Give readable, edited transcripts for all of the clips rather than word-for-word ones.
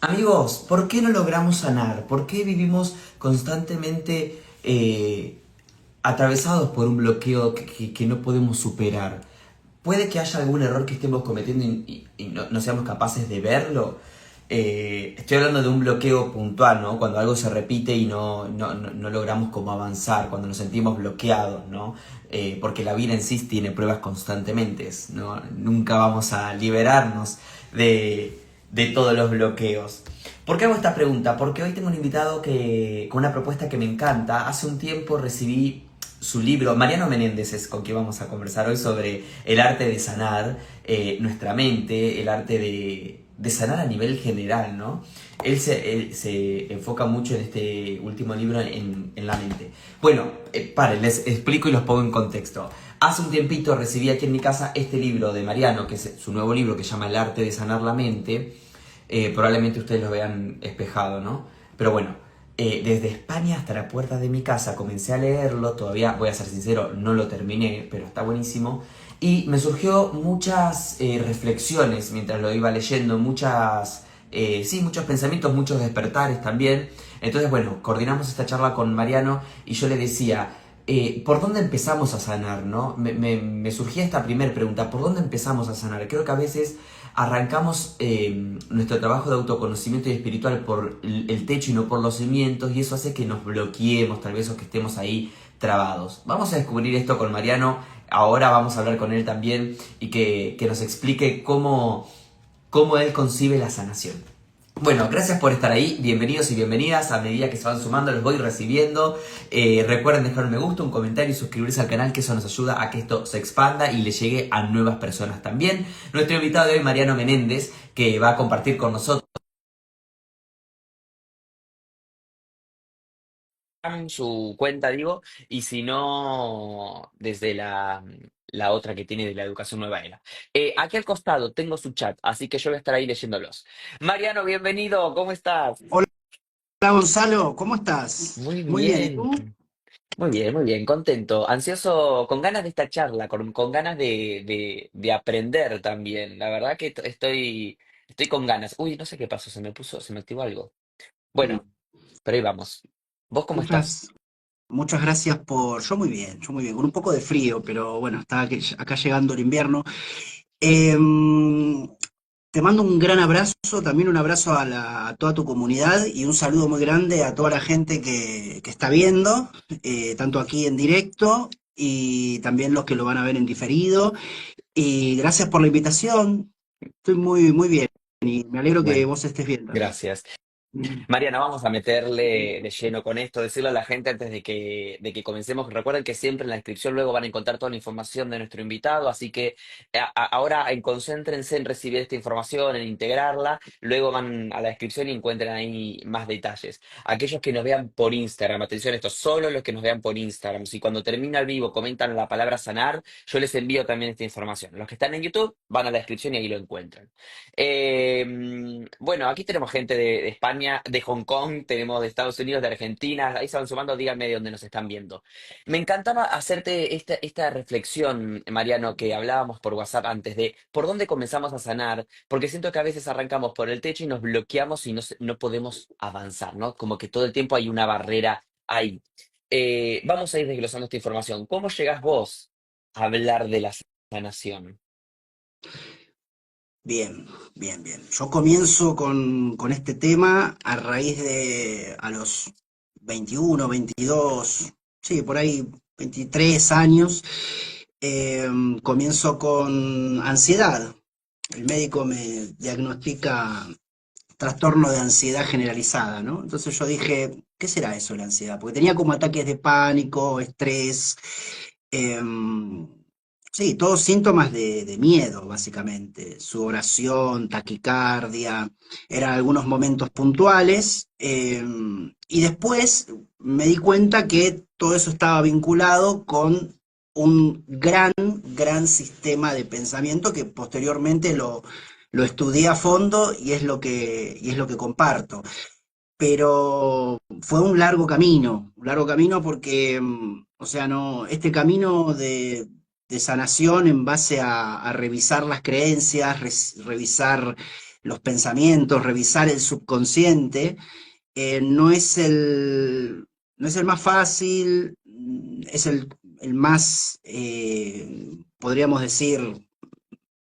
Amigos, ¿por qué no logramos sanar? ¿Por qué vivimos constantemente atravesados por un bloqueo que no podemos superar? Puede que haya algún error que estemos cometiendo y no seamos capaces de verlo. Estoy hablando de un bloqueo puntual, ¿no? Cuando algo se repite y no logramos como avanzar, cuando nos sentimos bloqueados, ¿no? Porque la vida en sí tiene pruebas constantemente, ¿no? Nunca vamos a liberarnos de todos los bloqueos. ¿Por qué hago esta pregunta? Porque hoy tengo un invitado con una propuesta que me encanta. Hace un tiempo recibí su libro, Mariano Menéndez es con quien vamos a conversar hoy sobre el arte de sanar nuestra mente, el arte de sanar a nivel general, ¿no? Él se enfoca mucho en este último libro en la mente. Bueno, paren, les explico y los pongo en contexto. Hace un tiempito recibí aquí en mi casa este libro de Mariano, que es su nuevo libro que se llama El arte de sanar la mente. Probablemente ustedes lo vean espejado, ¿no? Pero bueno, desde España hasta la puerta de mi casa comencé a leerlo, todavía voy a ser sincero, no lo terminé, pero está buenísimo. Y me surgió muchas reflexiones mientras lo iba leyendo, sí, muchos pensamientos, muchos despertares también. Entonces, bueno, coordinamos esta charla con Mariano y yo le decía, ¿por dónde empezamos a sanar, no? Me surgía esta primera pregunta, ¿por dónde empezamos a sanar? Creo que a veces arrancamos nuestro trabajo de autoconocimiento y espiritual por el techo y no por los cimientos, y eso hace que nos bloqueemos, tal vez, o que estemos ahí trabados. Vamos a descubrir esto con Mariano, ahora vamos a hablar con él también y que nos explique cómo él concibe la sanación. Bueno, gracias por estar ahí, bienvenidos y bienvenidas, a medida que se van sumando los voy recibiendo. Recuerden dejar un me gusta, un comentario y suscribirse al canal, que eso nos ayuda a que esto se expanda y le llegue a nuevas personas también. Nuestro invitado de hoy, Mariano Menéndez, que va a compartir con nosotros en su cuenta, digo, y si no, desde la otra que tiene de la educación nueva era. Aquí al costado tengo su chat, así que yo voy a estar ahí leyéndolos. Mariano, bienvenido, ¿cómo estás? Hola Gonzalo, ¿cómo estás? Muy Muy bien, ¿y bien. tú? Muy bien, contento, ansioso, con ganas de esta charla, con ganas de aprender también. La verdad que estoy con ganas. Uy, no sé qué pasó, se me activó algo. Bueno, pero ahí vamos. ¿Vos cómo estás? Muchas, muchas gracias yo muy bien, con un poco de frío, pero bueno, está acá llegando el invierno. Em, Te mando un gran abrazo, también un abrazo a toda tu comunidad y un saludo muy grande a toda la gente que está viendo, tanto aquí en directo y también los que lo van a ver en diferido. Y gracias por la invitación, estoy muy bien y me alegro que Bueno, vos estés bien también. gracias. Mariana, vamos a meterle de lleno con esto, decirle a la gente antes de que comencemos. Recuerden que siempre en la descripción luego van a encontrar toda la información de nuestro invitado, así que ahora concéntrense en recibir esta información, en integrarla, luego van a la descripción y encuentran ahí más detalles. Aquellos que nos vean por Instagram, atención a esto, solo los que nos vean por Instagram, si cuando termina el vivo comentan la palabra sanar, yo les envío también esta información. Los que están en YouTube van a la descripción y ahí lo encuentran. Bueno, aquí tenemos gente de España, de Hong Kong, tenemos de Estados Unidos, de Argentina, ahí se van sumando, díganme de dónde nos están viendo. Me encantaba hacerte esta reflexión, Mariano, que hablábamos por WhatsApp antes de por dónde comenzamos a sanar, porque siento que a veces arrancamos por el techo y nos bloqueamos y no podemos avanzar, ¿no? Como que todo el tiempo hay una barrera ahí. Vamos a ir desglosando esta información. ¿Cómo llegás vos a hablar de la sanación? Bien, bien. Yo comienzo con este tema a raíz a los 21, 22, sí, por ahí 23 años. eh, Comienzo con ansiedad. El médico me diagnostica trastorno de ansiedad generalizada, ¿no? Entonces yo dije, ¿qué será eso la ansiedad? Porque tenía como ataques de pánico, estrés, em, sí, todos síntomas de miedo, básicamente. Sudoración, taquicardia, eran algunos momentos puntuales. Y después me di cuenta que todo eso estaba vinculado con un gran sistema de pensamiento que posteriormente lo estudié a fondo y es lo que comparto. Pero fue un largo camino porque, o sea, no, este camino de sanación en base a revisar las creencias, revisar los pensamientos, revisar el subconsciente, no es no es el más fácil, es el más, podríamos decir,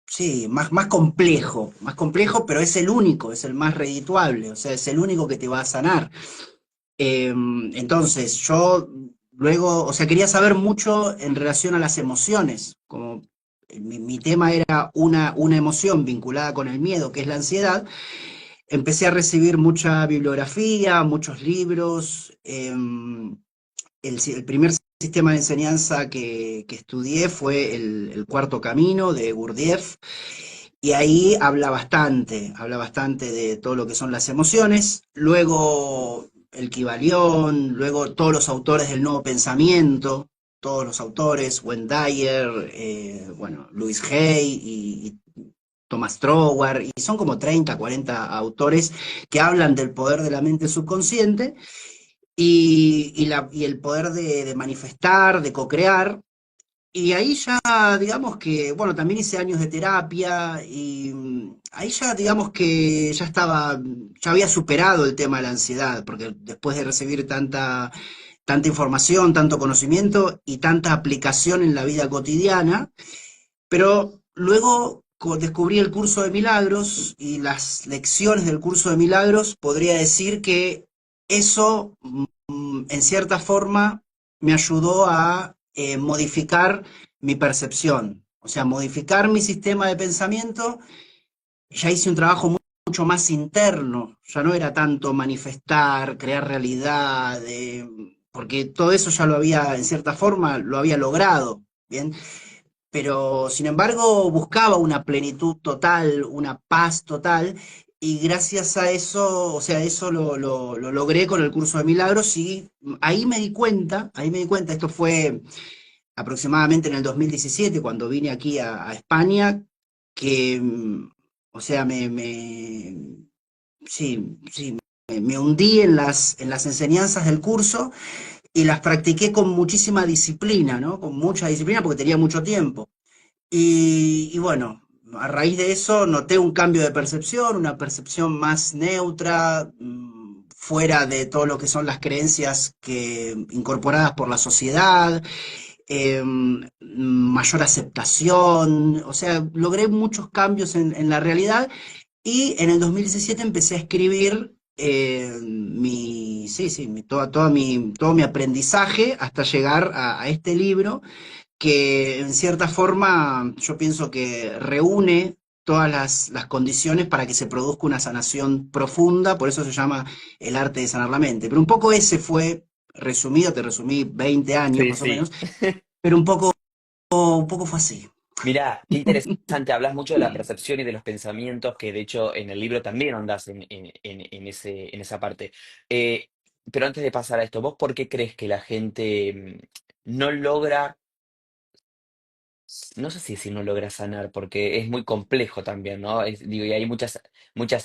sí, más complejo, pero es el único, es el más redituable, o sea, es el único que te va a sanar. Entonces, yo luego, o sea, quería saber mucho en relación a las emociones, como mi tema era una emoción vinculada con el miedo, que es la ansiedad. Empecé a recibir mucha bibliografía, muchos libros. El primer sistema de enseñanza que estudié fue el Cuarto Camino de Gurdjieff, y ahí habla bastante de todo lo que son las emociones. Luego el Kybalión, luego todos los autores del Nuevo Pensamiento, todos los autores, Wayne Dyer, bueno, Louis Hay y Thomas Troward, y son como 30, 40 autores que hablan del poder de la mente subconsciente y el poder de manifestar, de co-crear. Y ahí ya, digamos que, bueno, también hice años de terapia y ahí ya, digamos que ya estaba, ya había superado el tema de la ansiedad, porque después de recibir tanta información, tanto conocimiento y tanta aplicación en la vida cotidiana, pero luego descubrí el curso de milagros y las lecciones del curso de milagros, podría decir que eso, en cierta forma, me ayudó a modificar mi percepción, o sea, modificar mi sistema de pensamiento. Ya hice un trabajo mucho más interno, ya no era tanto manifestar, crear realidad, porque todo eso ya lo había, en cierta forma, lo había logrado, ¿bien? Pero sin embargo buscaba una plenitud total, una paz total, y gracias a eso, o sea, eso lo logré con el curso de milagros, y ahí me di cuenta, esto fue aproximadamente en el 2017, cuando vine aquí a España, que, o sea, sí, me hundí en en las enseñanzas del curso y las practiqué con muchísima disciplina, ¿no? Con mucha disciplina porque tenía mucho tiempo. Y bueno, a raíz de eso noté un cambio de percepción, una percepción más neutra, fuera de todo lo que son las creencias incorporadas por la sociedad, mayor aceptación, o sea, logré muchos cambios en la realidad, y en el 2017 empecé a escribir todo mi aprendizaje hasta llegar a este libro que en cierta forma yo pienso que reúne todas las condiciones para que se produzca una sanación profunda, por eso se llama el arte de sanar la mente. Pero un poco ese fue resumido, te resumí 20 años Sí, más o sí. menos, pero un poco fue así. Mirá, qué interesante, hablas mucho de la percepción y de los pensamientos, que de hecho en el libro también andas en esa parte. Eh, pero antes de pasar a esto, ¿vos por qué crees que la gente no logra, no sé si no logra sanar, porque es muy complejo también, ¿no? Digo, y hay muchas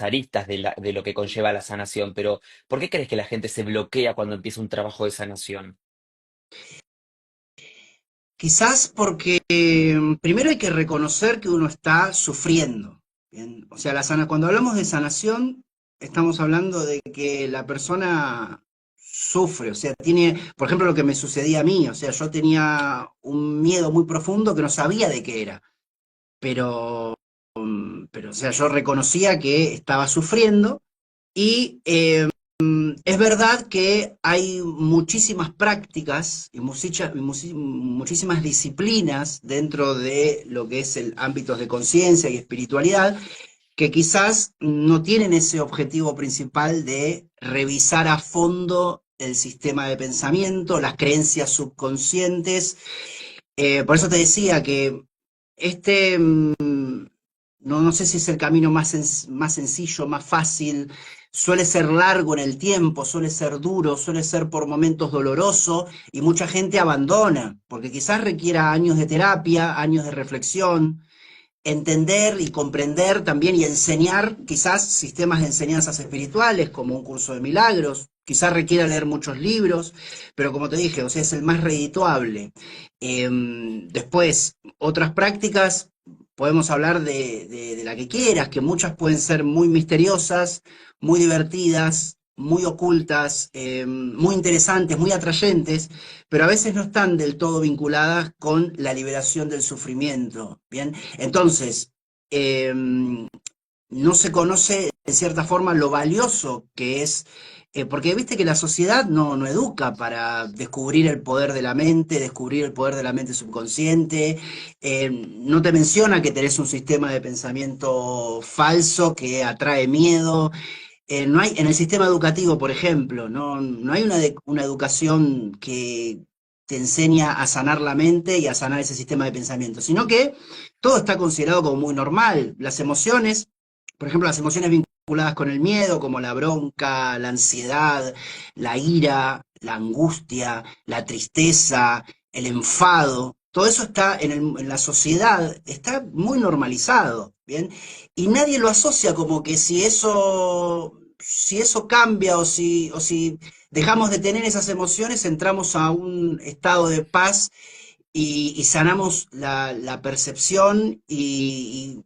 aristas de lo que conlleva la sanación, pero ¿por qué crees que la gente se bloquea cuando empieza un trabajo de sanación? Quizás porque primero hay que reconocer que uno está sufriendo. ¿Bien? O sea, cuando hablamos de sanación, estamos hablando de que la persona sufre, o sea, tiene, por ejemplo, lo que me sucedía a mí, o sea, yo tenía un miedo muy profundo que no sabía de qué era, pero, o sea, yo reconocía que estaba sufriendo y es verdad que hay muchísimas prácticas y muchísimas disciplinas dentro de lo que es el ámbito de conciencia y espiritualidad que quizás no tienen ese objetivo principal de revisar a fondo el sistema de pensamiento, las creencias subconscientes. Por eso te decía que este, no sé si es el camino más sencillo, más fácil, suele ser largo en el tiempo, suele ser duro, suele ser por momentos doloroso, y mucha gente abandona, porque quizás requiera años de terapia, años de reflexión, entender y comprender también y enseñar quizás sistemas de enseñanzas espirituales como un curso de milagros, quizás requiera leer muchos libros, pero como te dije, o sea, es el más redituable. Después, otras prácticas. podemos hablar de la que quieras, que muchas pueden ser muy misteriosas, muy divertidas, muy ocultas, muy interesantes, muy atrayentes, pero a veces no están del todo vinculadas con la liberación del sufrimiento, ¿bien? Entonces, no se conoce en cierta forma lo valioso que es, porque viste que la sociedad no educa para descubrir el poder de la mente, descubrir el poder de la mente subconsciente, no te menciona que tenés un sistema de pensamiento falso que atrae miedo. No hay, en el sistema educativo, por ejemplo, no hay una educación que te enseña a sanar la mente y a sanar ese sistema de pensamiento, sino que todo está considerado como muy normal. Las emociones, por ejemplo, las emociones vinculadas con el miedo, como la bronca, la ansiedad, la ira, la angustia, la tristeza, el enfado, todo eso está en la sociedad, está muy normalizado, ¿bien? Y nadie lo asocia como que si eso cambia o si dejamos de tener esas emociones, entramos a un estado de paz y sanamos la percepción y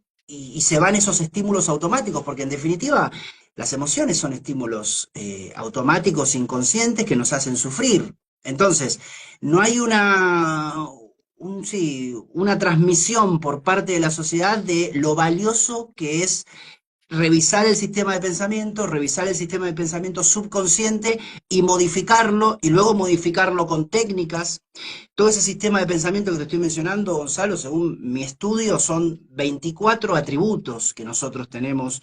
se van esos estímulos automáticos, porque en definitiva las emociones son estímulos automáticos, inconscientes, que nos hacen sufrir. Entonces, no hay sí, una transmisión por parte de la sociedad de lo valioso que es revisar el sistema de pensamiento subconsciente y modificarlo, y luego modificarlo con técnicas. Todo ese sistema de pensamiento que te estoy mencionando, Gonzalo, según mi estudio, son 24 atributos que nosotros tenemos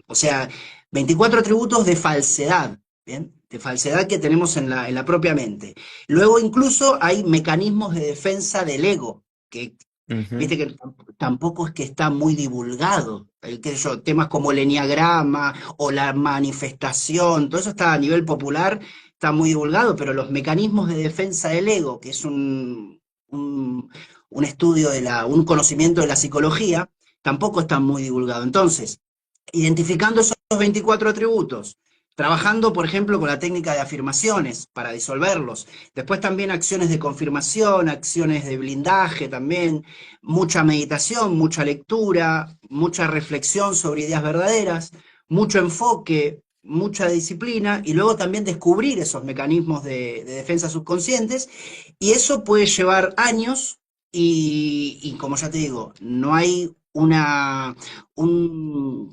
o sea, 24 atributos de falsedad, ¿bien? De falsedad que tenemos en la propia mente. Luego incluso hay mecanismos de defensa del ego, que Ujú. viste que tampoco es que está muy divulgado. Qué sé yo, temas como el eniagrama o la manifestación, todo eso está a nivel popular, está muy divulgado, pero los mecanismos de defensa del ego, que es un estudio un conocimiento de la psicología, tampoco está muy divulgado. Entonces, identificando esos 24 atributos, trabajando, por ejemplo, con la técnica de afirmaciones para disolverlos. Después también acciones de confirmación, acciones de blindaje también, mucha meditación, mucha lectura, mucha reflexión sobre ideas verdaderas, mucho enfoque, mucha disciplina y luego también descubrir esos mecanismos de defensa subconscientes y eso puede llevar años y como ya te digo, no hay un,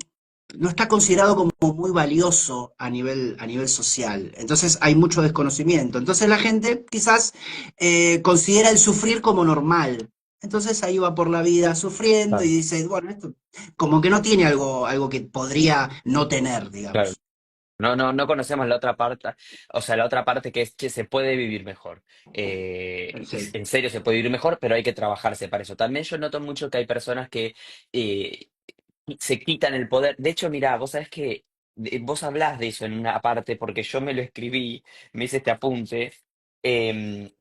no está considerado como muy valioso a nivel social. Entonces hay mucho desconocimiento. Entonces la gente quizás considera el sufrir como normal. Entonces ahí va por la vida sufriendo y Claro, dice, bueno, esto como que no tiene algo que podría no tener, claro. digamos. No conocemos la otra parte, o sea, la otra parte que es que se puede vivir mejor. Sí, En serio se puede vivir mejor, pero hay que trabajarse para eso. También yo noto mucho que hay personas que eh, se quitan el poder. De hecho, mirá, vos sabés que vos hablás de eso en una parte, porque yo me lo escribí, me hice este apunte,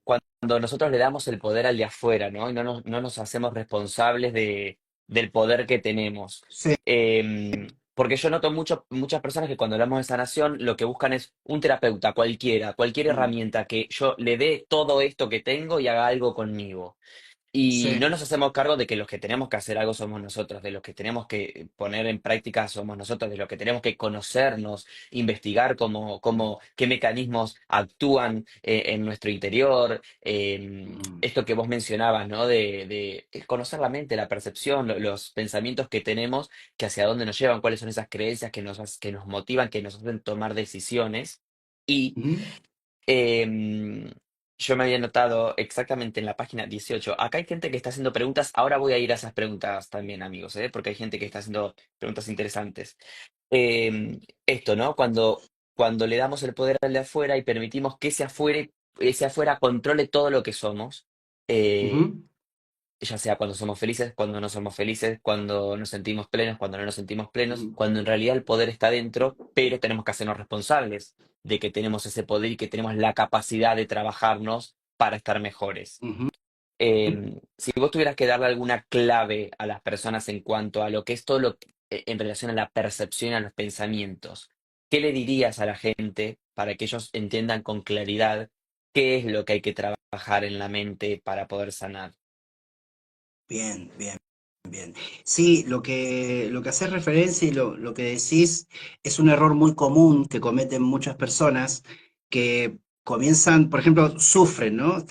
cuando nosotros le damos el poder al de afuera, ¿no? Y no nos hacemos responsables del poder que tenemos. sí. Porque yo noto muchas personas que cuando hablamos de sanación, lo que buscan es un terapeuta, cualquiera, cualquier Mm, herramienta que yo le dé todo esto que tengo y haga algo conmigo. Y sí. no nos hacemos cargo de que los que tenemos que hacer algo somos nosotros, de los que tenemos que poner en práctica somos nosotros, de los que tenemos que conocernos, investigar qué mecanismos actúan en nuestro interior. Mm, Esto que vos mencionabas, ¿no? De conocer la mente, la percepción, los pensamientos que tenemos, que hacia dónde nos llevan, cuáles son esas creencias que nos motivan, que nos hacen tomar decisiones. Y mm, Em, yo me había notado exactamente en la página 18. Acá hay gente que está haciendo preguntas. Ahora voy a ir a esas preguntas también, amigos, ¿eh? Porque hay gente que está haciendo preguntas interesantes. Esto, ¿no? Cuando le damos el poder al de afuera y permitimos que ese afuera controle todo lo que somos, eh, ujú, ya sea cuando somos felices, cuando no somos felices, cuando nos sentimos plenos, cuando no nos sentimos plenos, ujú, cuando en realidad el poder está dentro, pero tenemos que hacernos responsables de que tenemos ese poder y que tenemos la capacidad de trabajarnos para estar mejores. ujú. Si vos tuvieras que darle alguna clave a las personas en cuanto a lo que es todo en relación a la percepción y a los pensamientos, ¿qué le dirías a la gente para que ellos entiendan con claridad qué es lo que hay que trabajar en la mente para poder sanar? Bien, bien. Bien. Sí, lo que haces referencia y lo que decís es un error muy común que cometen muchas personas que comienzan, por ejemplo, sufren, ¿no?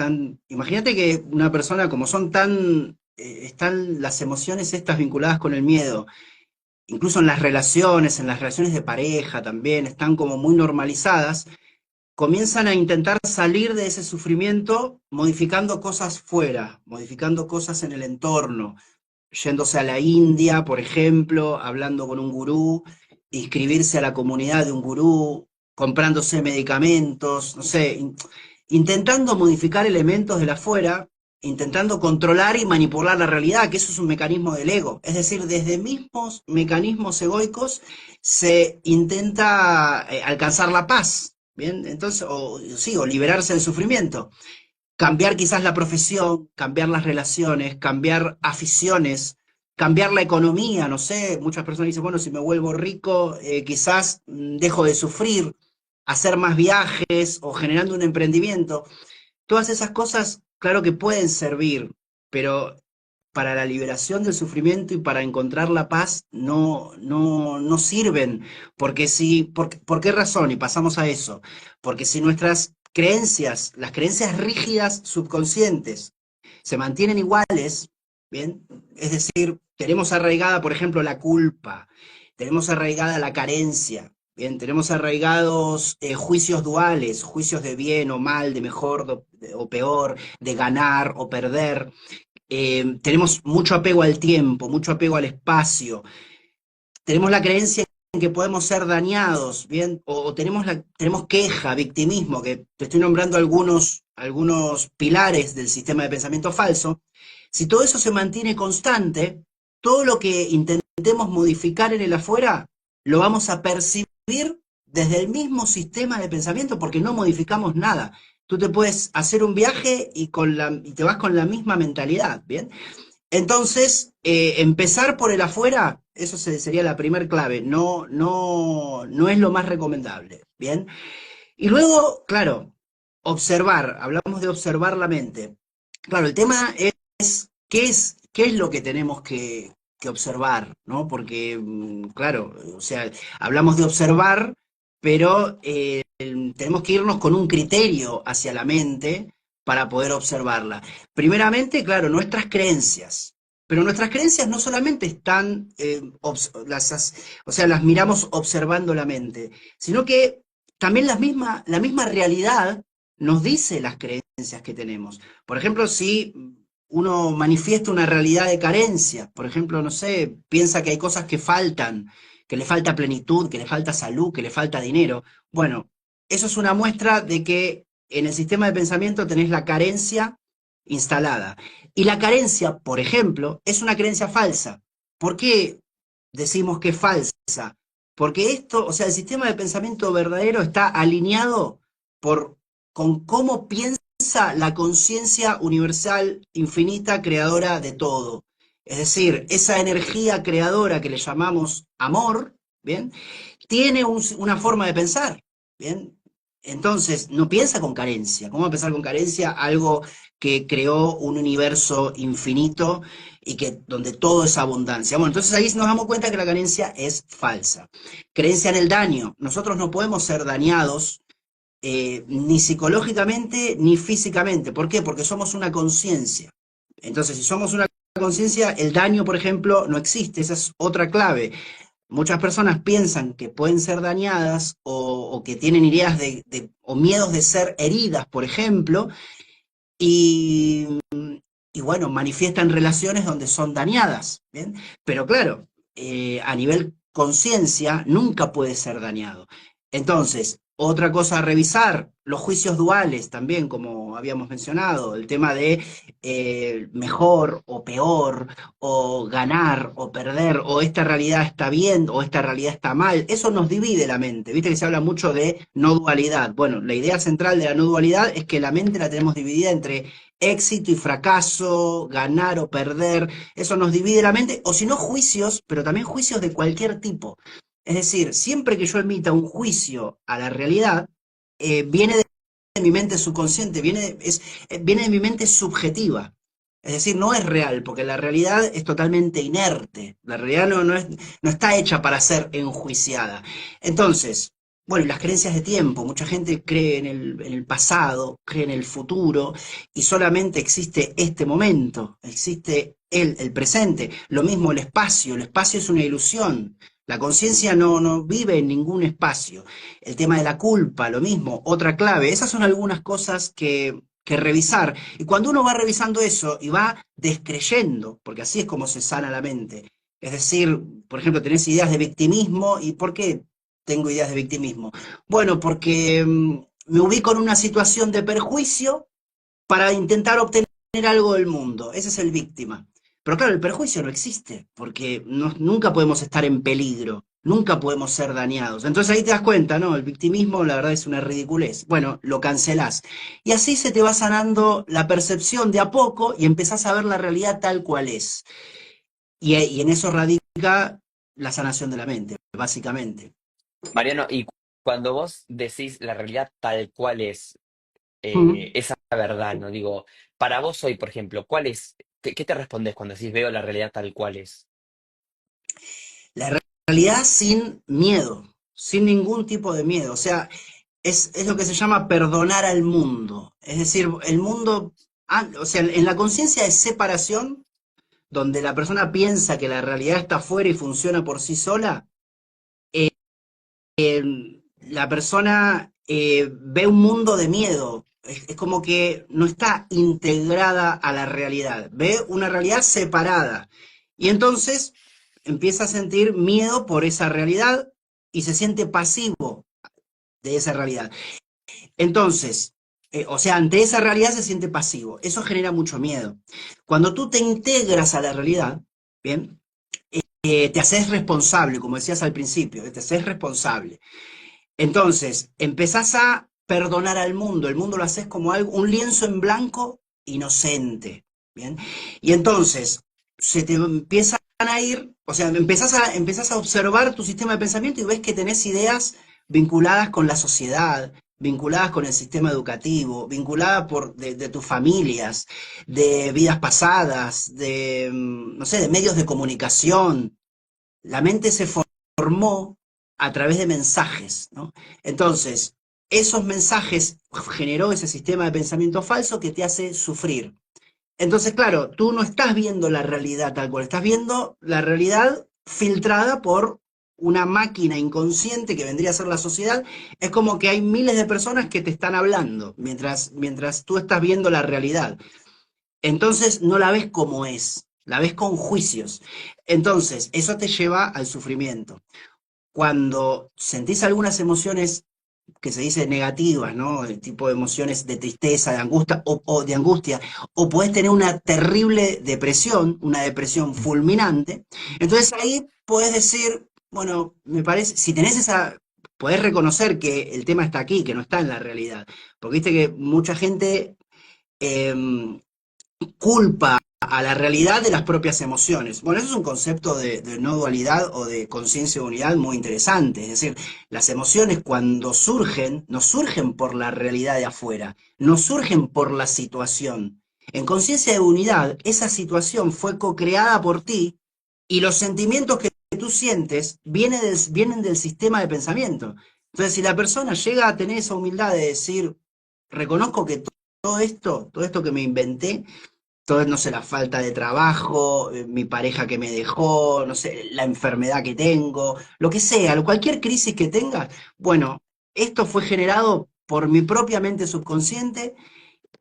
Imagínate que una persona, como son están las emociones estas vinculadas con el miedo, incluso en las relaciones de pareja también, están como muy normalizadas, comienzan a intentar salir de ese sufrimiento modificando cosas fuera, modificando cosas en el entorno, yéndose a la India, por ejemplo, hablando con un gurú, inscribirse a la comunidad de un gurú, comprándose medicamentos, no sé, intentando modificar elementos de la afuera, intentando controlar y manipular la realidad, que eso es un mecanismo del ego. Es decir, desde mismos mecanismos egoicos se intenta alcanzar la paz, ¿bien? Entonces, sí, o liberarse del sufrimiento, cambiar quizás la profesión, cambiar las relaciones, cambiar aficiones, cambiar la economía, no sé, muchas personas dicen, bueno, si me vuelvo rico, quizás dejo de sufrir, hacer más viajes o generando un emprendimiento. Todas esas cosas, claro que pueden servir, pero para la liberación del sufrimiento y para encontrar la paz no sirven. Porque si, ¿por qué razón? Y pasamos a eso. Porque si nuestras creencias, las creencias rígidas subconscientes, se mantienen iguales, ¿bien? Es decir, tenemos arraigada, por ejemplo, la culpa, tenemos arraigada la carencia, bien, tenemos arraigados juicios duales, juicios de bien o mal, de mejor o peor, de ganar o perder. Tenemos mucho apego al tiempo, mucho apego al espacio. Tenemos la creencia en que podemos ser dañados, bien, o tenemos queja, victimismo, que te estoy nombrando algunos pilares del sistema de pensamiento falso. Si todo eso se mantiene constante, todo lo que intentemos modificar en el afuera lo vamos a percibir desde el mismo sistema de pensamiento porque no modificamos nada. Tú te puedes hacer un viaje y te vas con la misma mentalidad, ¿bien? Entonces, empezar por el afuera, eso sería la primer clave, no es lo más recomendable, ¿bien? Y luego, claro, observar, hablamos de observar la mente. Claro, el tema es qué es lo que tenemos que observar, ¿no? Porque, claro, o sea, hablamos de observar, pero tenemos que irnos con un criterio hacia la mente para poder observarla. Primeramente, claro, nuestras creencias. Pero nuestras creencias no solamente están, o sea, las miramos observando la mente, sino que también la misma realidad nos dice las creencias que tenemos. Por ejemplo, si uno manifiesta una realidad de carencia, por ejemplo, no sé, piensa que hay cosas que faltan, que le falta plenitud, que le falta salud, que le falta dinero, bueno, eso es una muestra de que en el sistema de pensamiento tenés la carencia instalada. Y la carencia, por ejemplo, es una creencia falsa. ¿Por qué decimos que es falsa? Porque esto, o sea, el sistema de pensamiento verdadero está alineado por, con cómo piensa la conciencia universal, infinita, creadora de todo. Es decir, esa energía creadora que le llamamos amor, ¿bien? Tiene una forma de pensar, ¿bien? Entonces, no piensa con carencia. ¿Cómo va a pensar con carencia algo que creó un universo infinito y que donde todo es abundancia? Bueno, entonces ahí nos damos cuenta que la carencia es falsa. Creencia en el daño. Nosotros no podemos ser dañados ni psicológicamente ni físicamente. ¿Por qué? Porque somos una conciencia. Entonces, si somos una conciencia, el daño, por ejemplo, no existe. Esa es otra clave. Muchas personas piensan que pueden ser dañadas o que tienen ideas o miedos de ser heridas, por ejemplo, y, y bueno, manifiestan relaciones donde son dañadas, ¿bien? Pero claro, a nivel conciencia nunca puede ser dañado. Entonces, otra cosa a revisar, los juicios duales también, como habíamos mencionado, el tema de mejor o peor, o ganar o perder, o esta realidad está bien o esta realidad está mal, eso nos divide la mente. Viste que se habla mucho de no dualidad. Bueno, la idea central de la no dualidad es que la mente la tenemos dividida entre éxito y fracaso, ganar o perder, eso nos divide la mente, o si no juicios, pero también juicios de cualquier tipo. Es decir, siempre que yo emita un juicio a la realidad, viene de mi mente subconsciente, viene de mi mente subjetiva. Es decir, no es real, porque la realidad es totalmente inerte. La realidad no está hecha para ser enjuiciada. Entonces, bueno, y las creencias de tiempo. Mucha gente cree en el pasado, cree en el futuro, y solamente existe este momento, existe el presente. Lo mismo el espacio es una ilusión. La conciencia no vive en ningún espacio. El tema de la culpa, lo mismo, otra clave. Esas son algunas cosas que revisar. Y cuando uno va revisando eso y va descreyendo, porque así es como se sana la mente, es decir, por ejemplo, tenés ideas de victimismo, ¿y por qué tengo ideas de victimismo? Bueno, porque me ubico en una situación de perjuicio para intentar obtener algo del mundo. Ese es el víctima. Pero claro, el perjuicio no existe, porque nunca podemos estar en peligro, nunca podemos ser dañados. Entonces ahí te das cuenta, ¿no? El victimismo, la verdad, es una ridiculez. Bueno, lo cancelás. Y así se te va sanando la percepción de a poco y empezás a ver la realidad tal cual es. Y en eso radica la sanación de la mente, básicamente. Mariano, y cuando vos decís la realidad tal cual es, Mm. esa verdad, ¿no? Digo, para vos hoy, por ejemplo, ¿cuál es, qué te respondes cuando decís veo la realidad tal cual es? La realidad sin miedo, sin ningún tipo de miedo. O sea, es lo que se llama perdonar al mundo. Es decir, el mundo, o sea, en la conciencia de separación, donde la persona piensa que la realidad está afuera y funciona por sí sola, la persona ve un mundo de miedo. Es como que no está integrada a la realidad, ve una realidad separada. Y entonces empieza a sentir miedo por esa realidad y se siente pasivo de esa realidad. Entonces, o sea, ante esa realidad se siente pasivo. Eso genera mucho miedo. Cuando tú te integras a la realidad, ¿bien? Te haces responsable, como decías al principio, te haces responsable. Entonces, empezás a perdonar al mundo. El mundo lo haces como algo, un lienzo en blanco inocente. ¿Bien? Y entonces, se te empiezan a ir, o sea, empezás a observar tu sistema de pensamiento y ves que tenés ideas vinculadas con la sociedad, vinculadas con el sistema educativo, vinculadas de tus familias, de vidas pasadas, de, no sé, de medios de comunicación. La mente se formó a través de mensajes, ¿no? Entonces, esos mensajes generó ese sistema de pensamiento falso que te hace sufrir. Entonces, claro, tú no estás viendo la realidad tal cual, estás viendo la realidad filtrada por una máquina inconsciente que vendría a ser la sociedad. Es como que hay miles de personas que te están hablando mientras tú estás viendo la realidad. Entonces no la ves como es, la ves con juicios. Entonces, eso te lleva al sufrimiento. Cuando sentís algunas emociones que se dice negativas, ¿no? El tipo de emociones de tristeza, de angustia de angustia, o podés tener una terrible depresión, una depresión fulminante. Entonces ahí podés decir, bueno, me parece, si tenés esa, podés reconocer que el tema está aquí, que no está en la realidad. Porque viste que mucha gente eh, culpa a la realidad de las propias emociones. Bueno, eso es un concepto de no dualidad o de conciencia de unidad muy interesante. Es decir, las emociones cuando surgen, no surgen por la realidad de afuera, no surgen por la situación. En conciencia de unidad, esa situación fue co-creada por ti y los sentimientos que tú sientes vienen del sistema de pensamiento. Entonces, si la persona llega a tener esa humildad de decir, reconozco que todo esto que me inventé, todo, no sé, la falta de trabajo, mi pareja que me dejó, no sé, la enfermedad que tengo, lo que sea, cualquier crisis que tenga, bueno, esto fue generado por mi propia mente subconsciente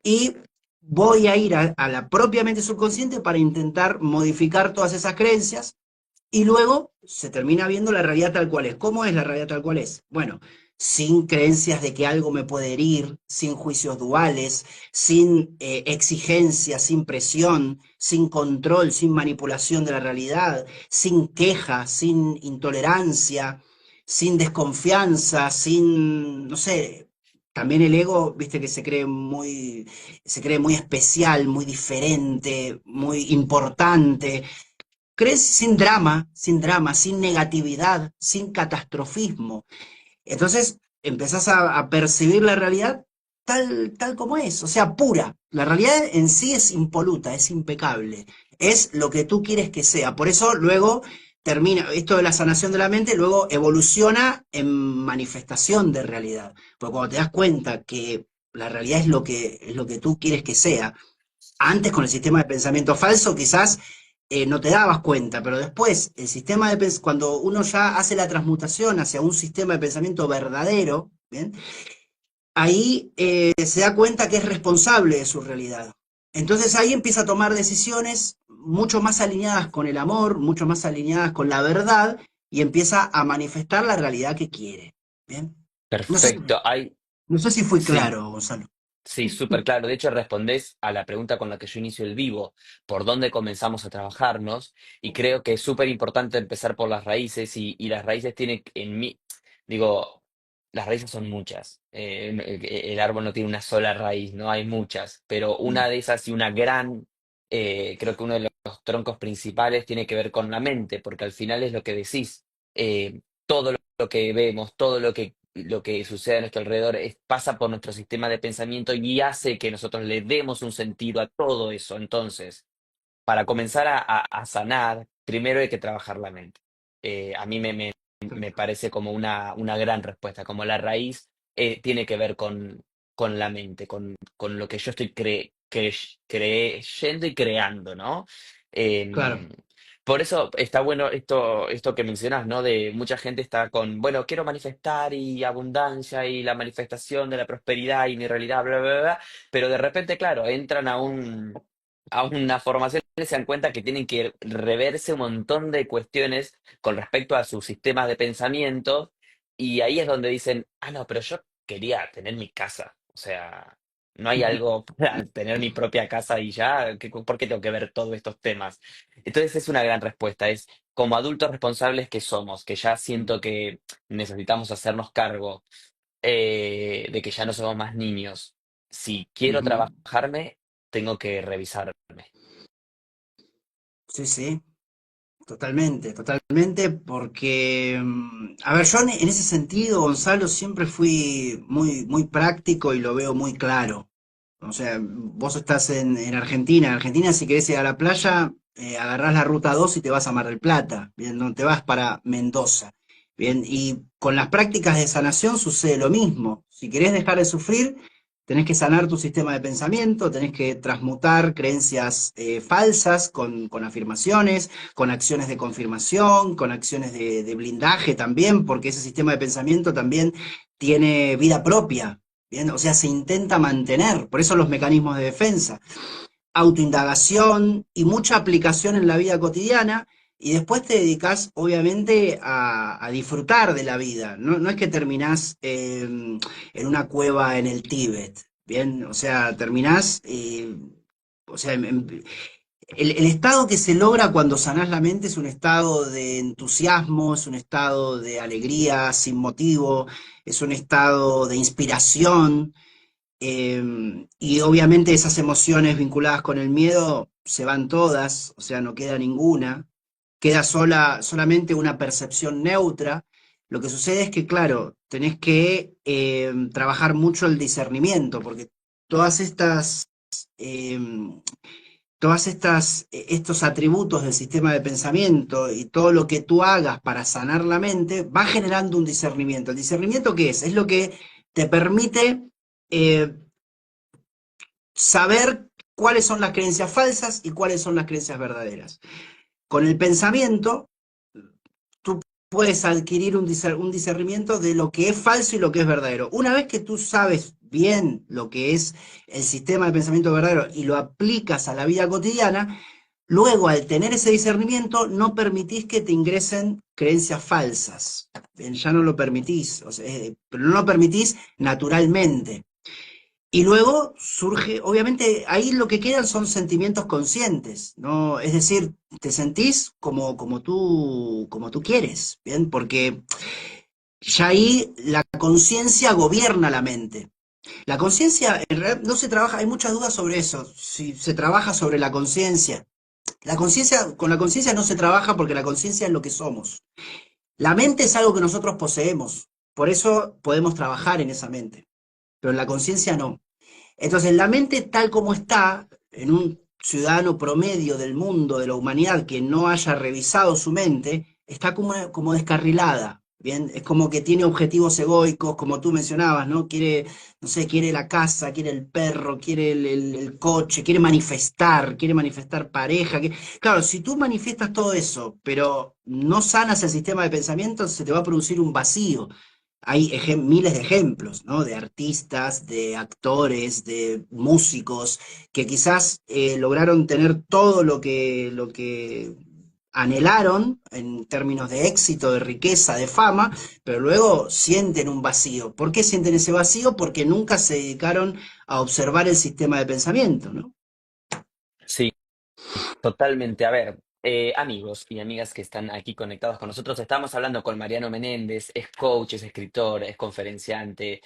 y voy a ir a la propia mente subconsciente para intentar modificar todas esas creencias y luego se termina viendo la realidad tal cual es. ¿Cómo es la realidad tal cual es? Bueno, sin creencias de que algo me puede herir, sin juicios duales, sin exigencia, sin presión, sin control, sin manipulación de la realidad, sin queja, sin intolerancia, sin desconfianza, sin, no sé, también el ego, viste que se cree muy especial, muy diferente, muy importante. ¿Crees sin drama, sin negatividad, sin catastrofismo? Entonces empezás a percibir la realidad tal como es, o sea, pura. La realidad en sí es impoluta, es impecable, es lo que tú quieres que sea. Por eso luego termina, esto de la sanación de la mente, luego evoluciona en manifestación de realidad. Porque cuando te das cuenta que la realidad es lo que tú quieres que sea, antes con el sistema de pensamiento falso quizás no te dabas cuenta, pero después el sistema de cuando uno ya hace la transmutación hacia un sistema de pensamiento verdadero, ¿bien? Ahí se da cuenta que es responsable de su realidad. Entonces ahí empieza a tomar decisiones mucho más alineadas con el amor, mucho más alineadas con la verdad y empieza a manifestar la realidad que quiere. ¿Bien? No sé, Perfecto. Hay, no sé si fui sí, claro, Gonzalo. sí, súper claro. De hecho, respondés a la pregunta con la que yo inicio el vivo, por dónde comenzamos a trabajarnos, y creo que es súper importante empezar por las raíces, y las raíces tienen en mí, digo, las raíces son muchas. El árbol no tiene una sola raíz, no hay muchas, pero una de esas y una gran, creo que uno de los troncos principales tiene que ver con la mente, porque al final es lo que decís. Todo lo que vemos, todo lo que sucede a nuestro alrededor pasa por nuestro sistema de pensamiento y hace que nosotros le demos un sentido a todo eso. Entonces, para comenzar a sanar, primero hay que trabajar la mente. A mí me parece como una gran respuesta, como la raíz tiene que ver con la mente, con lo que yo estoy creyendo y creando, ¿no? Claro. Em, por eso está bueno esto que mencionas, ¿no? De mucha gente está con, bueno, quiero manifestar y abundancia y la manifestación de la prosperidad y mi realidad, bla, bla, bla, pero de repente, claro, entran a una formación y se dan cuenta que tienen que reverse un montón de cuestiones con respecto a sus sistemas de pensamiento, y ahí es donde dicen, ah, no, pero yo quería tener mi casa, o sea, no hay algo para tener mi propia casa y ya, ¿por qué tengo que ver todos estos temas? Entonces es una gran respuesta, es como adultos responsables que somos, que ya siento que necesitamos hacernos cargo de que ya no somos más niños. Si quiero Ujú. trabajarme, tengo que revisarme. Sí, sí. Totalmente, totalmente, porque, a ver, yo en ese sentido, Gonzalo, siempre fui muy práctico y lo veo muy claro. O sea, vos estás en Argentina. En Argentina, si querés ir a la playa, agarrás la ruta 2 y te vas a Mar del Plata, bien, no te vas para Mendoza. Bien, y con las prácticas de sanación sucede lo mismo. Si querés dejar de sufrir, tenés que sanar tu sistema de pensamiento, tenés que transmutar creencias falsas con afirmaciones, con acciones de confirmación, con acciones de blindaje también, porque ese sistema de pensamiento también tiene vida propia. Bien, o sea, se intenta mantener, por eso los mecanismos de defensa, autoindagación y mucha aplicación en la vida cotidiana, y después te dedicas obviamente a disfrutar de la vida, no, no es que terminás en una cueva en el Tíbet, bien, o sea, terminás, o sea, el estado que se logra cuando sanás la mente es un estado de entusiasmo, es un estado de alegría sin motivo, es un estado de inspiración, y obviamente esas emociones vinculadas con el miedo se van todas, o sea, no queda ninguna, queda solamente una percepción neutra. Lo que sucede es que, claro, tenés que trabajar mucho el discernimiento, porque todas estas, eh, estos atributos del sistema de pensamiento y todo lo que tú hagas para sanar la mente va generando un discernimiento. ¿El discernimiento qué es? Es lo que te permite eh, saber cuáles son las creencias falsas y cuáles son las creencias verdaderas. Con el pensamiento, tú puedes adquirir un discernimiento de lo que es falso y lo que es verdadero. Una vez que tú sabes bien lo que es el sistema de pensamiento verdadero y lo aplicas a la vida cotidiana, luego al tener ese discernimiento no permitís que te ingresen creencias falsas. Ya no lo permitís, o sea, pero no lo permitís naturalmente. Y luego surge, obviamente, ahí lo que quedan son sentimientos conscientes, ¿no? Es decir, te sentís como tú quieres, ¿bien? Porque ya ahí la conciencia gobierna la mente. La conciencia, en realidad, no se trabaja, hay muchas dudas sobre eso, si se trabaja sobre la conciencia. Con la conciencia no se trabaja porque la conciencia es lo que somos. La mente es algo que nosotros poseemos, por eso podemos trabajar en esa mente. pero en la conciencia no. Entonces, la mente tal como está, en un ciudadano promedio del mundo, de la humanidad, que no haya revisado su mente, está como descarrilada, ¿bien? Es como que tiene objetivos egoicos, como tú mencionabas, ¿no? Quiere, no sé, quiere la casa, quiere el perro, quiere el coche, quiere manifestar pareja. Claro, si tú manifiestas todo eso, pero no sanas el sistema de pensamiento, se te va a producir un vacío. Hay miles de ejemplos, ¿no? De artistas, de actores, de músicos, que quizás lograron tener todo lo que anhelaron en términos de éxito, de riqueza, de fama, pero luego sienten un vacío. ¿Por qué sienten ese vacío? Porque nunca se dedicaron a observar el sistema de pensamiento, ¿no? Sí, totalmente. A ver, amigos y amigas que están aquí conectados con nosotros, estamos hablando con Mariano Menéndez, es coach, es escritor, es conferenciante,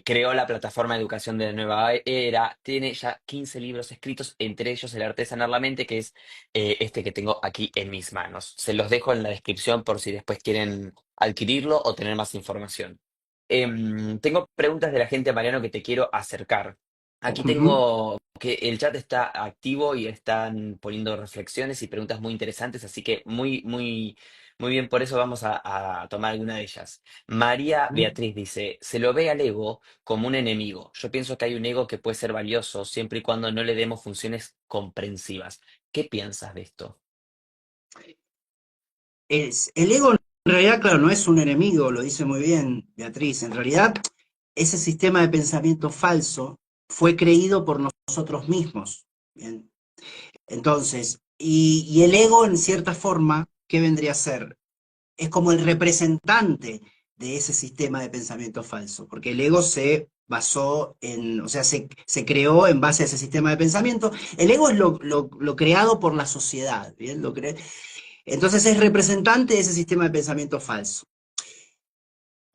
creó la plataforma de educación de la nueva era, tiene ya 15 libros escritos, entre ellos El arte de sanar la mente, que es este que tengo aquí en mis manos. Se los dejo en la descripción por si después quieren adquirirlo o tener más información. Tengo preguntas de la gente, Mariano, que te quiero acercar. Aquí Ujú. tengo que el chat está activo y están poniendo reflexiones y preguntas muy interesantes, así que muy bien, por eso vamos a tomar alguna de ellas. María Beatriz dice, se lo ve al ego como un enemigo. Yo pienso que hay un ego que puede ser valioso siempre y cuando no le demos funciones comprensivas. ¿Qué piensas de esto? El ego en realidad, claro, no es un enemigo, lo dice muy bien Beatriz. En realidad, ese sistema de pensamiento falso fue creído por nosotros mismos. ¿Bien? Entonces, y el ego, en cierta forma, ¿qué vendría a ser? Es como el representante de ese sistema de pensamiento falso, porque el ego se basó en, o sea, se creó en base a ese sistema de pensamiento. El ego es lo creado por la sociedad, ¿bien? Entonces es representante de ese sistema de pensamiento falso.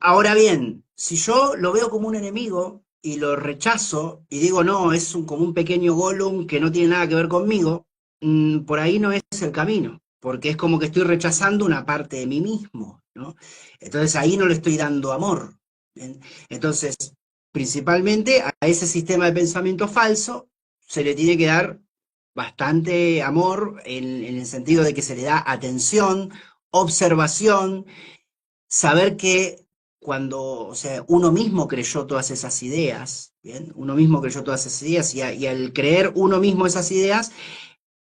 Ahora bien, si yo lo veo como un enemigo y lo rechazo y digo, no, es como un pequeño Gollum que no tiene nada que ver conmigo, por ahí no es el camino, porque es como que estoy rechazando una parte de mí mismo, ¿no? Entonces ahí no le estoy dando amor. ¿Bien? Entonces, principalmente a ese sistema de pensamiento falso se le tiene que dar bastante amor en el sentido de que se le da atención, observación, saber que cuando, o sea, uno mismo creyó todas esas ideas, ¿bien? Uno mismo creyó todas esas ideas y al creer uno mismo esas ideas,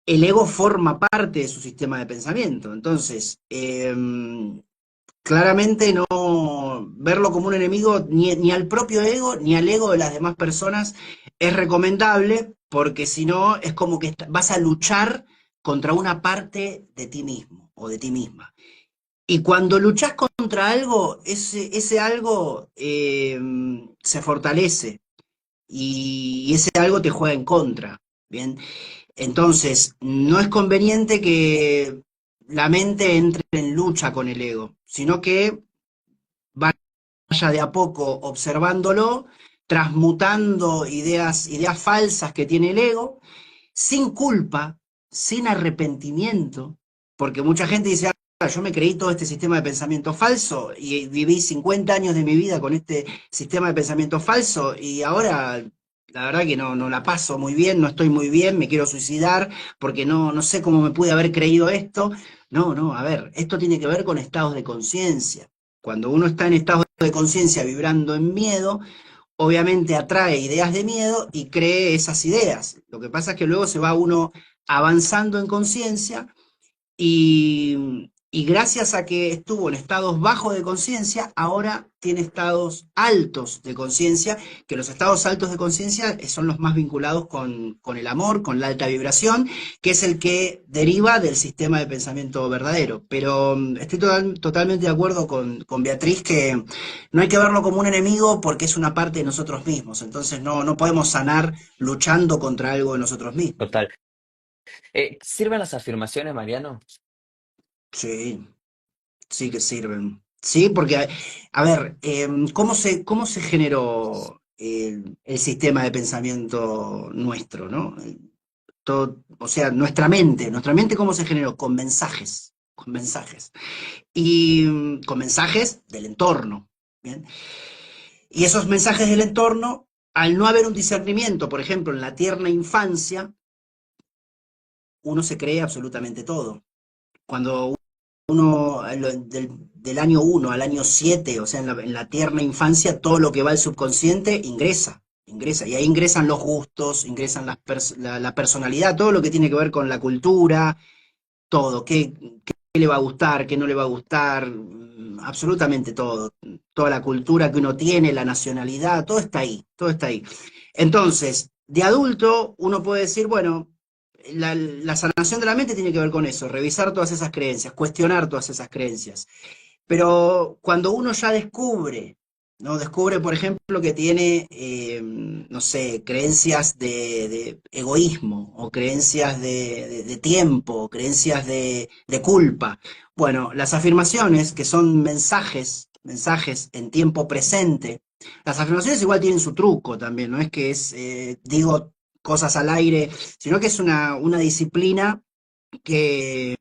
el ego forma parte de su sistema de pensamiento. Entonces, claramente no verlo como un enemigo ni al propio ego ni al ego de las demás personas es recomendable porque si no es como que vas a luchar contra una parte de ti mismo o de ti misma. Y cuando luchas contra algo, ese algo se fortalece y ese algo te juega en contra. Bien, entonces no es conveniente que la mente entre en lucha con el ego, sino que vaya de a poco observándolo, transmutando ideas falsas que tiene el ego, sin culpa, sin arrepentimiento, porque mucha gente dice, "Ah, yo me creí todo este sistema de pensamiento falso y viví 50 años de mi vida con este sistema de pensamiento falso y ahora la verdad que no la paso muy bien, no estoy muy bien, me quiero suicidar porque no sé cómo me pude haber creído esto. No, a ver, esto tiene que ver con estados de conciencia. Cuando uno está en estados de conciencia vibrando en miedo, obviamente atrae ideas de miedo y cree esas ideas. Lo que pasa es que luego se va uno avanzando en conciencia y gracias a que estuvo en estados bajos de conciencia, ahora tiene estados altos de conciencia, que los estados altos de conciencia son los más vinculados con el amor, con la alta vibración, que es el que deriva del sistema de pensamiento verdadero. Pero estoy totalmente de acuerdo con Beatriz que no hay que verlo como un enemigo porque es una parte de nosotros mismos. Entonces no podemos sanar luchando contra algo de nosotros mismos. Total. ¿Sirven las afirmaciones, Mariano? Sí. Sí que sirven. Sí, porque, a ver, cómo se generó el sistema de pensamiento nuestro, ¿no? Todo, o sea, nuestra mente cómo se generó, con mensajes. Y con mensajes del entorno, ¿bien? Y esos mensajes del entorno, al no haber un discernimiento, por ejemplo, en la tierna infancia, uno se cree absolutamente todo. Cuando uno, del año 1 al año 7, o sea, en la tierna infancia, todo lo que va al subconsciente ingresa, y ahí ingresan los gustos, ingresan la personalidad, todo lo que tiene que ver con la cultura, todo, qué le va a gustar, qué no le va a gustar, absolutamente todo, toda la cultura que uno tiene, la nacionalidad, todo está ahí, todo está ahí. Entonces, de adulto, uno puede decir, bueno, la sanación de la mente tiene que ver con eso, revisar todas esas creencias, cuestionar todas esas creencias. Pero cuando uno ya descubre, ¿no? Descubre, por ejemplo, que tiene, no sé, creencias de egoísmo, o creencias de tiempo, o creencias de culpa. Bueno, las afirmaciones, que son mensajes en tiempo presente, las afirmaciones igual tienen su truco también, no es que digo cosas al aire, sino que es una disciplina que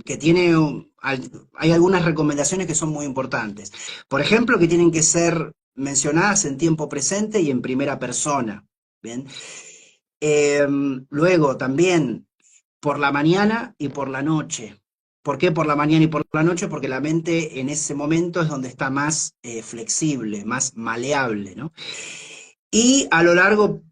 que tiene, hay algunas recomendaciones que son muy importantes. Por ejemplo, que tienen que ser mencionadas en tiempo presente y en primera persona. ¿Bien? Luego también por la mañana y por la noche. ¿Por qué por la mañana y por la noche? Porque la mente en ese momento es donde está más flexible, más maleable, ¿no? Y a lo largo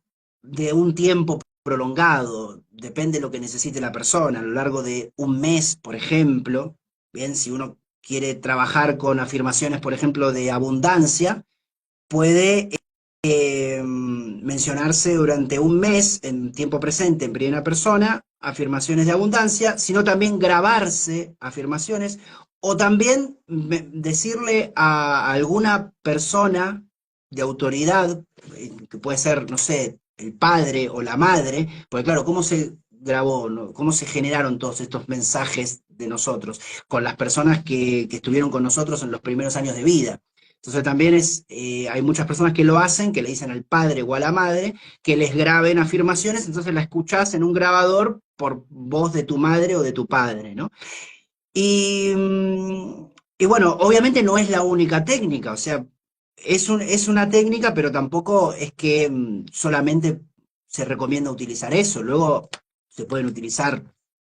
de un tiempo prolongado, depende de lo que necesite la persona, a lo largo de un mes, por ejemplo, bien, si uno quiere trabajar con afirmaciones, por ejemplo, de abundancia, puede mencionarse durante un mes, en tiempo presente, en primera persona, afirmaciones de abundancia, sino también grabarse afirmaciones, o también decirle a alguna persona de autoridad, que puede ser, no sé, el padre o la madre, porque claro, ¿cómo se grabó, no? ¿Cómo se generaron todos estos mensajes de nosotros con las personas que estuvieron con nosotros en los primeros años de vida? Entonces también hay muchas personas que lo hacen, que le dicen al padre o a la madre que les graben afirmaciones, entonces la escuchás en un grabador por voz de tu madre o de tu padre, ¿no? Y, y bueno, obviamente no es la única técnica, o sea, es una técnica, pero tampoco es que solamente se recomienda utilizar eso. Luego se pueden utilizar,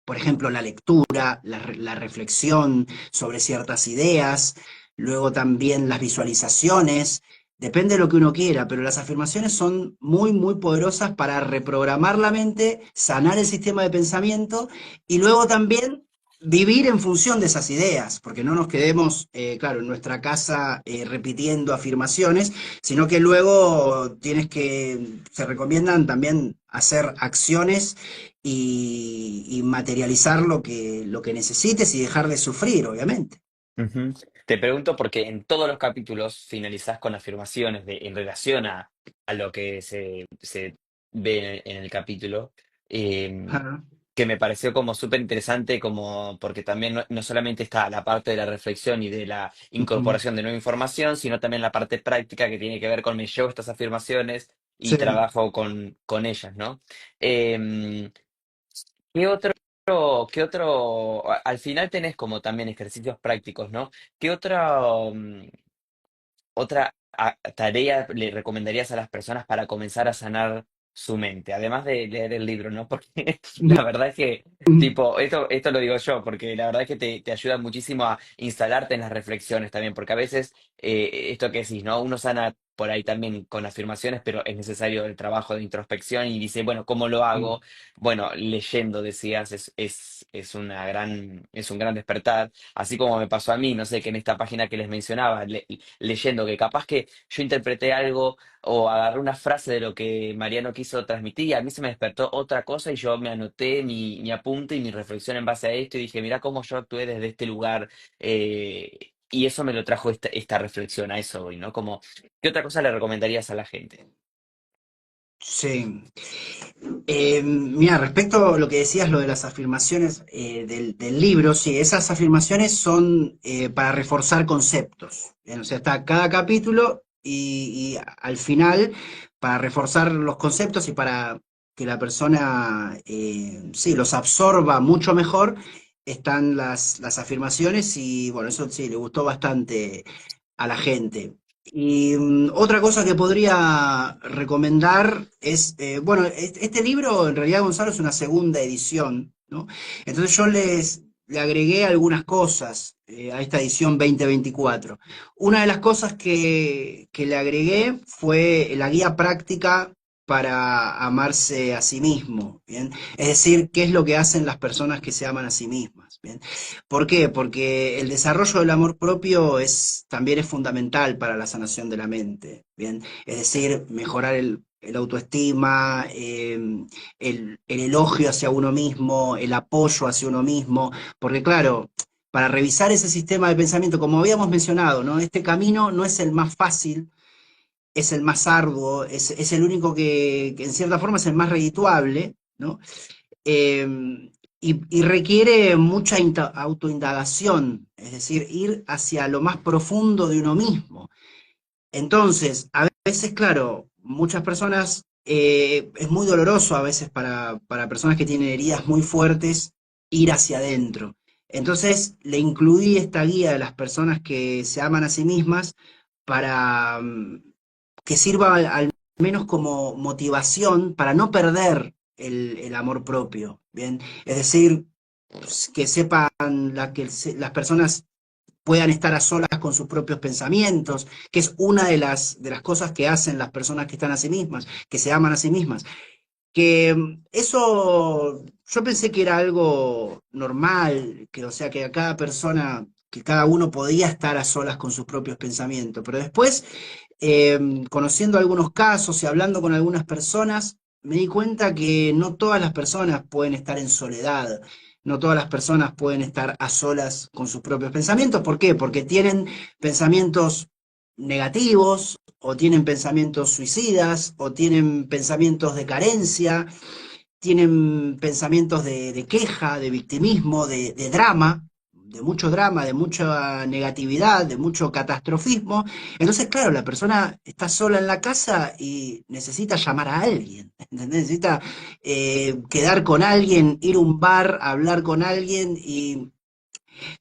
por ejemplo, la lectura, la reflexión sobre ciertas ideas, luego también las visualizaciones. Depende de lo que uno quiera, pero las afirmaciones son muy, muy poderosas para reprogramar la mente, sanar el sistema de pensamiento y luego también vivir en función de esas ideas, porque no nos quedemos, claro, en nuestra casa repitiendo afirmaciones, sino que luego se recomiendan también hacer acciones y materializar lo que necesites y dejar de sufrir, obviamente. Ujú. Te pregunto porque en todos los capítulos finalizás con afirmaciones en relación a lo que se ve en el capítulo, eh, Ajá. que me pareció como súper interesante, como porque también no solamente está la parte de la reflexión y de la Ujú. incorporación de nueva información, sino también la parte práctica que tiene que ver con me llevo estas afirmaciones y Sí. trabajo con ellas, ¿no? Em, ¿Qué al final tenés como también ejercicios prácticos, ¿no? ¿Qué otra tarea le recomendarías a las personas para comenzar a sanar su mente? Además de leer el libro, ¿no? Porque la verdad es que, tipo, esto lo digo yo, porque la verdad es que te ayuda muchísimo a instalarte en las reflexiones también, porque a veces esto que decís, ¿no? Uno sana por ahí también con afirmaciones, pero es necesario el trabajo de introspección y dice, bueno, ¿cómo lo hago? Bueno, leyendo, decías, es un gran despertar, así como me pasó a mí, no sé, que en esta página que les mencionaba, leyendo, que capaz que yo interpreté algo o agarré una frase de lo que Mariano quiso transmitir y a mí se me despertó otra cosa y yo me anoté mi apunte y mi reflexión en base a esto y dije, mira cómo yo actué desde este lugar. Y eso me lo trajo esta reflexión, a eso hoy, ¿no? Como, ¿qué otra cosa le recomendarías a la gente? Sí. Mira, respecto a lo que decías, lo de las afirmaciones del libro, sí, esas afirmaciones son para reforzar conceptos. Bien, o sea, está cada capítulo y al final, para reforzar los conceptos y para que la persona, sí, los absorba mucho mejor, están las afirmaciones y bueno, eso sí, le gustó bastante a la gente. Y otra cosa que podría recomendar es, bueno, este libro en realidad, Gonzalo, es una segunda edición, ¿no? Entonces le agregué algunas cosas a esta edición 2024. Una de las cosas que le agregué fue la guía práctica para amarse a sí mismo, ¿bien? Es decir, qué es lo que hacen las personas que se aman a sí mismas, ¿bien? ¿Por qué? Porque el desarrollo del amor propio también es fundamental para la sanación de la mente, ¿bien? Es decir, mejorar el autoestima, el elogio hacia uno mismo, el apoyo hacia uno mismo, porque claro, para revisar ese sistema de pensamiento, como habíamos mencionado, ¿no? Este camino no es el más fácil, es el más arduo, es el único que en cierta forma es el más redituable, ¿no? Y requiere mucha autoindagación, es decir, ir hacia lo más profundo de uno mismo. Entonces, a veces, claro, muchas personas, es muy doloroso a veces para personas que tienen heridas muy fuertes ir hacia adentro. Entonces, le incluí esta guía de las personas que se aman a sí mismas para que sirva al menos como motivación para no perder el amor propio, ¿bien? Es decir, que sepan las personas puedan estar a solas con sus propios pensamientos, que es una de las cosas que hacen las personas que están a sí mismas, que se aman a sí mismas. Que eso yo pensé que era algo normal, que o sea que a cada persona, que cada uno podía estar a solas con sus propios pensamientos, pero después, conociendo algunos casos y hablando con algunas personas, me di cuenta que no todas las personas pueden estar en soledad, no todas las personas pueden estar a solas con sus propios pensamientos. ¿Por qué? Porque tienen pensamientos negativos, o tienen pensamientos suicidas, o tienen pensamientos de carencia, tienen pensamientos de queja, de victimismo, drama, de mucha negatividad, de mucho catastrofismo. Entonces, claro, la persona está sola en la casa y necesita llamar a alguien, ¿entendés? Necesita quedar con alguien, ir a un bar, hablar con alguien y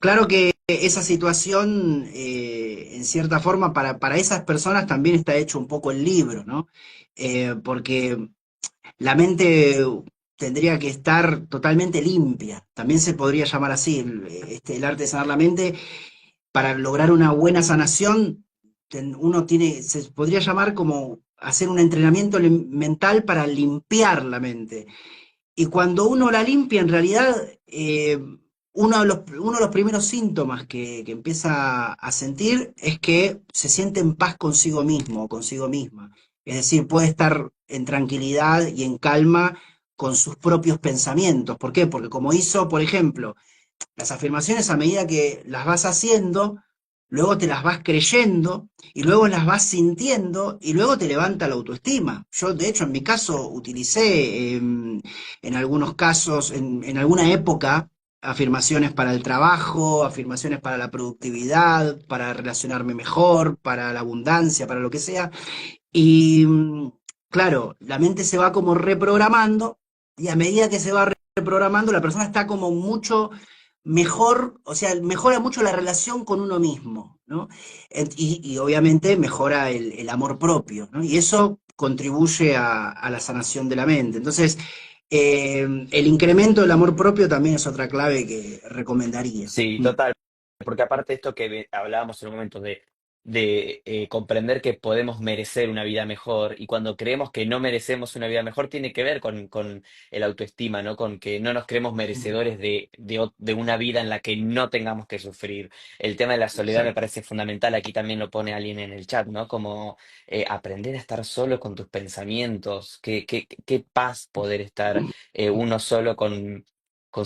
claro que esa situación, en cierta forma, para esas personas también está hecho un poco el libro, ¿no? Porque la mente tendría que estar totalmente limpia. También se podría llamar así, el arte de sanar la mente. Para lograr una buena sanación, uno tiene, se podría llamar como hacer un entrenamiento mental para limpiar la mente. Y cuando uno la limpia, en realidad, uno de los primeros síntomas que empieza a sentir es que se siente en paz consigo mismo o consigo misma. Es decir, puede estar en tranquilidad y en calma con sus propios pensamientos. ¿Por qué? Porque como hizo, por ejemplo, las afirmaciones, a medida que las vas haciendo, luego te las vas creyendo y luego las vas sintiendo y luego te levanta la autoestima. Yo, de hecho, en mi caso utilicé en algunos casos, en alguna época, afirmaciones para el trabajo, afirmaciones para la productividad, para relacionarme mejor, para la abundancia, para lo que sea. Y claro, la mente se va como reprogramando y a medida que se va reprogramando, la persona está como mucho mejor, o sea, mejora mucho la relación con uno mismo, ¿no? Y obviamente mejora el amor propio, ¿no? Y eso contribuye a la sanación de la mente. Entonces, el incremento del amor propio también es otra clave que recomendaría. Sí, Mm. total. Porque aparte de esto que hablábamos en un momento de comprender que podemos merecer una vida mejor y cuando creemos que no merecemos una vida mejor tiene que ver con el autoestima, ¿no? Con que no nos creemos merecedores de una vida en la que no tengamos que sufrir. El tema de la soledad me Exacto. parece fundamental, aquí también lo pone alguien en el chat, ¿no? Como aprender a estar solo con tus pensamientos, qué paz poder estar uno solo con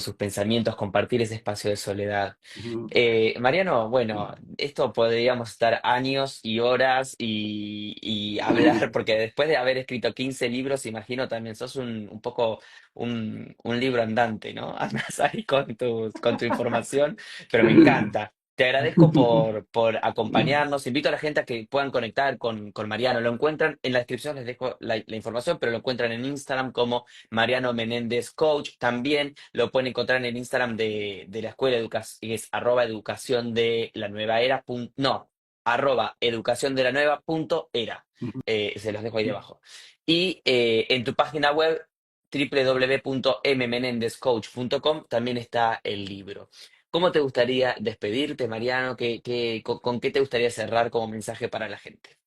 sus pensamientos, compartir ese espacio de soledad. Ujú. Mariano, bueno, esto podríamos estar años y horas y hablar, porque después de haber escrito 15 libros, imagino también sos un poco un libro andante, ¿no? Andas ahí con tu información, pero me encanta. Te agradezco por acompañarnos. Invito a la gente a que puedan conectar con Mariano. Lo encuentran en la descripción, les dejo la información, pero lo encuentran en Instagram como Mariano Menéndez Coach. También lo pueden encontrar en el Instagram de la escuela educación, es @educación de la nueva era. No. @educaciondelanueva.era. Se los dejo ahí debajo. Y en tu página web www.mmenendezcoach.com también está el libro. ¿Cómo te gustaría despedirte, Mariano? ¿Con qué te gustaría cerrar como mensaje para la gente?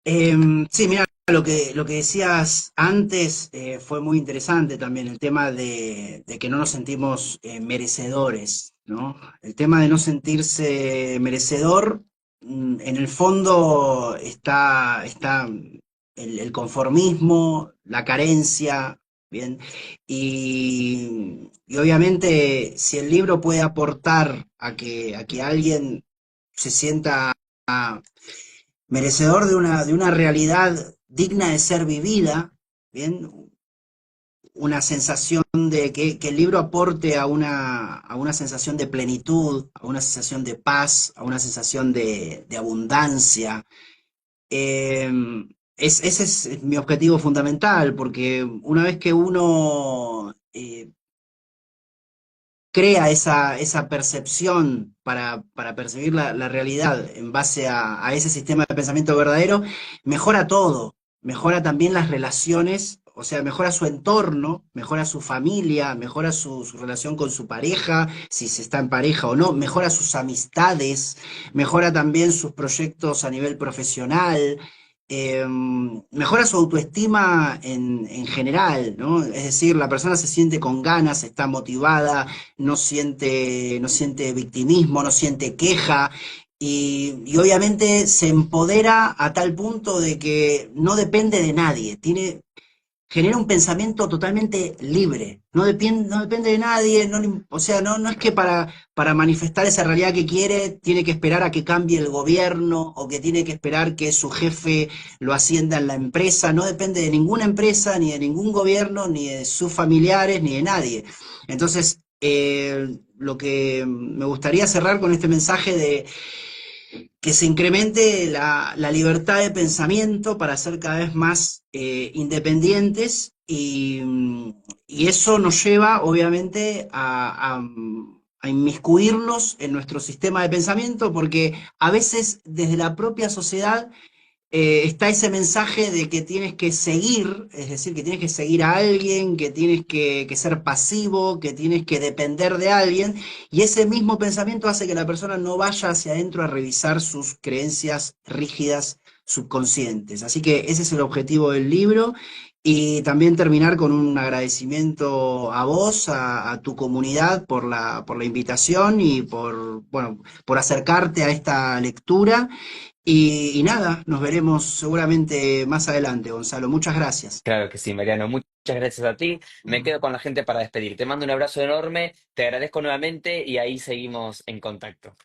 Sí, mira, lo que decías antes fue muy interesante también, el tema de que no nos sentimos merecedores, ¿no? El tema de no sentirse merecedor, en el fondo está el conformismo, la carencia, ¿bien? Y obviamente si el libro puede aportar a que alguien se sienta merecedor de una realidad digna de ser vivida, ¿bien? Una sensación de que el libro aporte a una sensación de plenitud, a una sensación de paz, a una sensación de abundancia. Eh, ese es mi objetivo fundamental, porque una vez que uno crea esa percepción para percibir la realidad en base a ese sistema de pensamiento verdadero, mejora todo, mejora también las relaciones, o sea, mejora su entorno, mejora su familia, mejora su relación con su pareja, si se está en pareja o no, mejora sus amistades, mejora también sus proyectos a nivel profesional. Mejora su autoestima en general, ¿no? Es decir, la persona se siente con ganas, está motivada, no siente victimismo, no siente queja y obviamente se empodera a tal punto de que no depende de nadie, genera un pensamiento totalmente libre, no depende de nadie, o sea, no es que para manifestar esa realidad que quiere tiene que esperar a que cambie el gobierno o que tiene que esperar que su jefe lo ascienda en la empresa, no depende de ninguna empresa, ni de ningún gobierno, ni de sus familiares, ni de nadie. Entonces, lo que me gustaría cerrar con este mensaje de que se incremente la libertad de pensamiento para ser cada vez más independientes y eso nos lleva obviamente a inmiscuirnos en nuestro sistema de pensamiento porque a veces desde la propia sociedad está ese mensaje de que tienes que seguir, es decir, que tienes que seguir a alguien, que tienes que ser pasivo, que tienes que depender de alguien, y ese mismo pensamiento hace que la persona no vaya hacia adentro a revisar sus creencias rígidas subconscientes. Así que ese es el objetivo del libro. Y también terminar con un agradecimiento a vos, a tu comunidad por la invitación y bueno, por acercarte a esta lectura. Y nada, nos veremos seguramente más adelante, Gonzalo. Muchas gracias. Claro que sí, Mariano. Muchas gracias a ti. Me quedo con la gente para despedir. Te mando un abrazo enorme, te agradezco nuevamente y ahí seguimos en contacto.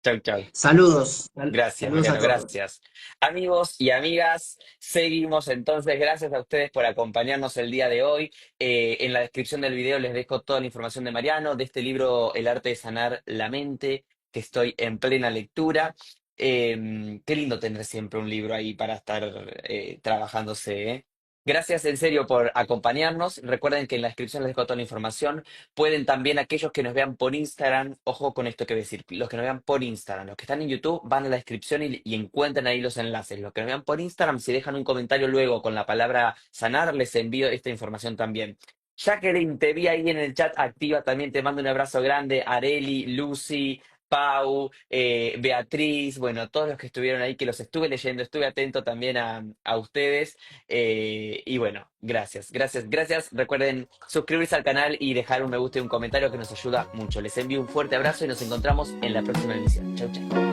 Chau, chau. Saludos, Gracias, saludos a Mariano, todos. gracias. Amigos y amigas, seguimos entonces. Gracias a ustedes por acompañarnos el día de hoy. En la descripción del video les dejo toda la información de Mariano, de este libro El arte de sanar la mente, que estoy en plena lectura. Qué lindo tener siempre un libro ahí para estar trabajándose, ¿eh? Gracias en serio por acompañarnos. Recuerden que en la descripción les dejo toda la información. Pueden también aquellos que nos vean por Instagram, ojo con esto que voy a decir, los que nos vean por Instagram, los que están en YouTube van a la descripción y encuentran ahí los enlaces. Los que nos vean por Instagram, si dejan un comentario luego con la palabra sanar, les envío esta información también. Jacqueline, te vi ahí en el chat activa, también te mando un abrazo grande. Areli, Lucy, Pau, Beatriz, bueno, todos los que estuvieron ahí, que los estuve leyendo, estuve atento también a ustedes. Y bueno, gracias, gracias, gracias. Recuerden suscribirse al canal y dejar un me gusta y un comentario que nos ayuda mucho. Les envío un fuerte abrazo y nos encontramos en la próxima emisión. Chau, chau.